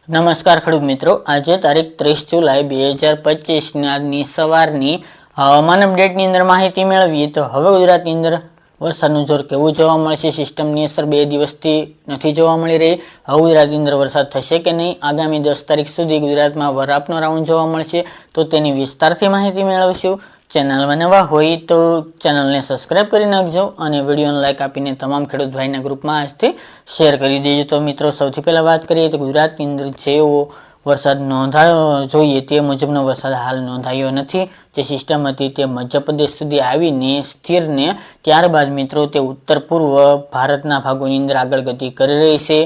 નમસ્કાર ખેડૂત મિત્રો, આજે તારીખ 30 જુલાઈ 2025 આજની સવારની હવામાન અપડેટની અંદર માહિતી મેળવીએ તો હવે ગુજરાતની અંદર વરસાદનું જોર કેવું જોવા મળશે. સિસ્ટમની અસર 2 દિવસથી નથી જોવા મળી રહી. હવે ગુજરાતની અંદર વરસાદ થશે કે નહીં, આગામી 10 તારીખ સુધી ગુજરાતમાં વરાપનો રાઉન્ડ જોવા મળશે તો તેની વિસ્તારથી માહિતી મેળવશું. ચેનલમાં નવા હોય તો ચેનલને સબસ્ક્રાઈબ કરી નાખજો અને વિડીયોને લાઇક આપીને તમામ ખેડૂત ભાઈના ગ્રુપમાં આજથી શેર કરી દેજો. તો મિત્રો, સૌથી પહેલાં વાત કરીએ તો ગુજરાતની અંદર જેવો વરસાદ નોંધાયો જોઈએ તે મુજબનો વરસાદ હાલ નોંધાયો નથી. જે સિસ્ટમ હતી તે મધ્યપ્રદેશ સુધી આવીને સ્થિરને ત્યારબાદ મિત્રો તે ઉત્તર પૂર્વ ભારતના ભાગોની અંદર આગળ ગતિ કરી રહી છે.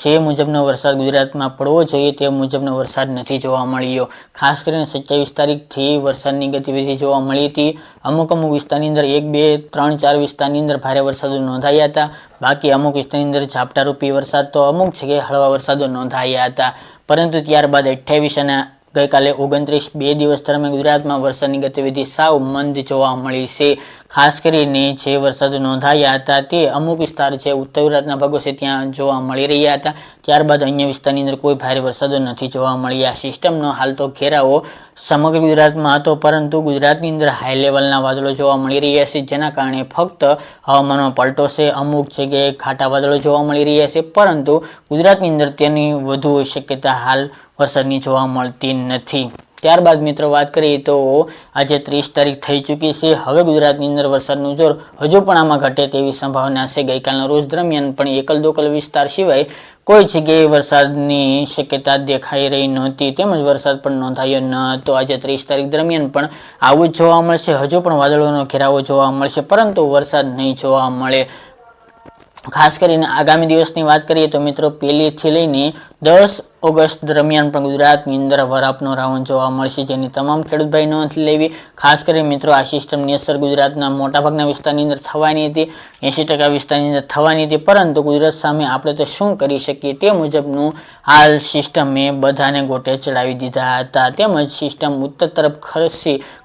જે મુજબનો વરસાદ ગુજરાતમાં પડવો જોઈએ તે મુજબનો વરસાદ નથી જોવા મળ્યો. ખાસ કરીને 27 તારીખથી વરસાદની ગતિવિધિ જોવા મળી હતી. અમુક વિસ્તારની અંદર 1, 2, 3, 4 વિસ્તારની અંદર ભારે વરસાદો નોંધાયા હતા. બાકી અમુક વિસ્તારની અંદર ઝાપટારૂપી વરસાદ તો અમુક જગ્યાએ હળવા વરસાદો નોંધાયા હતા. પરંતુ ત્યારબાદ 28 અને ગઈકાલે 29 2 દિવસ દરમિયાન ગુજરાતમાં વરસાદની ગતિવિધિ સાવ મંદ જોવા મળી છે. ખાસ કરીને જે વરસાદો નોંધાયા હતા તે અમુક વિસ્તાર છે ઉત્તર ગુજરાતના ભાગો છે ત્યાં જોવા મળી રહ્યા હતા. ત્યારબાદ અન્ય વિસ્તારની અંદર કોઈ ભારે વરસાદો નથી જોવા મળ્યા. સિસ્ટમનો હાલ તો ઘેરાવો સમગ્ર ગુજરાતમાં હતો, પરંતુ ગુજરાતની અંદર હાઈ લેવલના વાદળો જોવા મળી રહ્યા છે, જેના કારણે ફક્ત હવામાનમાં પલટો છે. અમુક જગ્યાએ ખાટા વાદળો જોવા મળી રહ્યા છે, પરંતુ ગુજરાતની અંદર તેની વધુ શક્યતા હાલ વરસાદની જોવા મળતી નથી. ત્યારબાદ મિત્રો વાત કરીએ તો આજે 30 તારીખ થઈ ચૂકી છે. હવે ગુજરાતની અંદર વરસાદનું જોર હજુ પણ આમાં ઘટે તેવી સંભાવના છે. ગઈકાલના રોજ દરમિયાન પણ એકલ દોકલ વિસ્તાર સિવાય કોઈ જગ્યાએ વરસાદની શક્યતા દેખાઈ રહી નહોતી, તેમજ વરસાદ પણ નોંધાયો ન હતો. આજે 30 તારીખ દરમિયાન પણ આવું જ જોવા મળશે. હજુ પણ વાદળોનો ઘેરાવો જોવા મળશે, પરંતુ વરસાદ નહીં જોવા મળે. ખાસ કરીને આગામી દિવસની વાત કરીએ તો મિત્રો 1 થી લઈને 10 ઓગસ્ટ દરમિયાન પણ ગુજરાતની અંદર વરાપનો રાઉન્ડ જોવા મળશે, જેની તમામ ખેડૂત ભાઈ નોંધ લેવી. ખાસ કરીને મિત્રો આ સિસ્ટમની અસર ગુજરાતના મોટાભાગના વિસ્તારની અંદર થવાની હતી, 80% વિસ્તારની અંદર થવાની હતી. પરંતુ ગુજરાત સામે આપણે તો શું કરી શકીએ તે મુજબનું હાલ સિસ્ટમે બધાને ગોટે ચડાવી દીધા હતા. તેમજ સિસ્ટમ ઉત્તર તરફ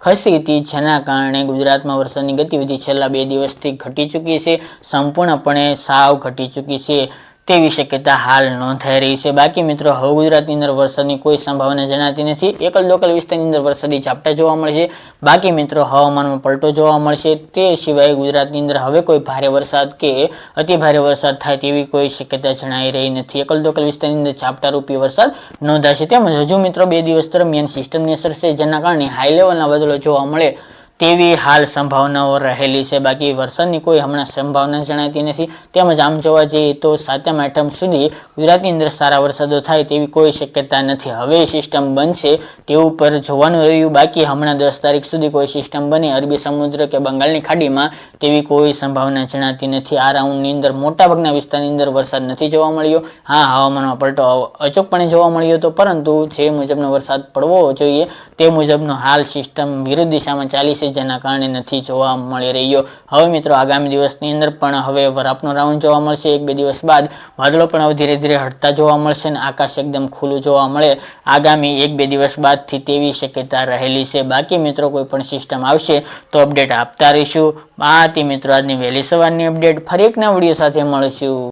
ખસી હતી, જેના કારણે ગુજરાતમાં વરસાદની ગતિવિધિ છેલ્લા 2 દિવસથી ઘટી ચૂકી છે, સંપૂર્ણપણે સાવ ઘટી ચૂકી છે તેવી શક્યતા હાલ નોંધાઈ રહી છે. બાકી મિત્રો હવે ગુજરાતની અંદર વરસાદની કોઈ સંભાવના જણાતી નથી. એકલ લોકલ વિસ્તારની અંદર વરસાદી ઝાપટા જોવા મળશે. બાકી મિત્રો હવામાનમાં પલટો જોવા મળશે. તે સિવાય ગુજરાતની અંદર હવે કોઈ ભારે વરસાદ કે અતિ ભારે વરસાદ થાય તેવી કોઈ શક્યતા જણાઈ રહી નથી. એકલ લોકલ વિસ્તારની અંદર ઝાપટારૂપી વરસાદ નોંધાશે. તેમજ હજુ મિત્રો 2 દિવસ દરમિયાન સિસ્ટમની અસર છે, જેના કારણે હાઈ લેવલના વાદળો જોવા મળે તેવી હાલ સંભાવનાઓ રહેલી છે. બાકી વરસાદની કોઈ હમણાં સંભાવના જણાતી નથી. તેમજ આમ જોવા જઈએ તો 7મ 8મ સુધી ગુજરાતની અંદર સારા વરસાદો થાય તેવી કોઈ શક્યતા નથી. હવે સિસ્ટમ બનશે તેવું પર જોવાનું રહ્યું. બાકી હમણાં 10 તારીખ સુધી કોઈ સિસ્ટમ બને અરબી સમુદ્ર કે બંગાળની ખાડીમાં તેવી કોઈ સંભાવના જણાતી નથી. આ રાઉન્ડની અંદર મોટાભાગના વિસ્તારની અંદર વરસાદ નથી જોવા મળ્યો. હા, હવામાનમાં પલટો અચૂકપણે જોવા મળ્યો હતો, પરંતુ જે મુજબનો વરસાદ પડવો જોઈએ તે મુજબનો હાલ સિસ્ટમ વિરુદ્ધ દિશામાં ચાલી છે, જેના કારણે નથી જોવા મળી રહ્યો. હવે મિત્રો આગામી દિવસની અંદર પણ હવે વરાપનો રાઉન્ડ જોવા મળશે. 1-2 દિવસ બાદ વાદળો પણ હવે ધીરે ધીરે હટતા જોવા મળશે અને આકાશ એકદમ ખુલ્લું જોવા મળે આગામી 1-2 દિવસ બાદથી તેવી શક્યતા રહેલી છે. બાકી મિત્રો કોઈ પણ સિસ્ટમ આવશે તો અપડેટ આપતા રહીશું. આ હતી મિત્રો આજની વહેલી સવારની અપડેટ. ફરી એક નવા વિડીયો સાથે મળીશું.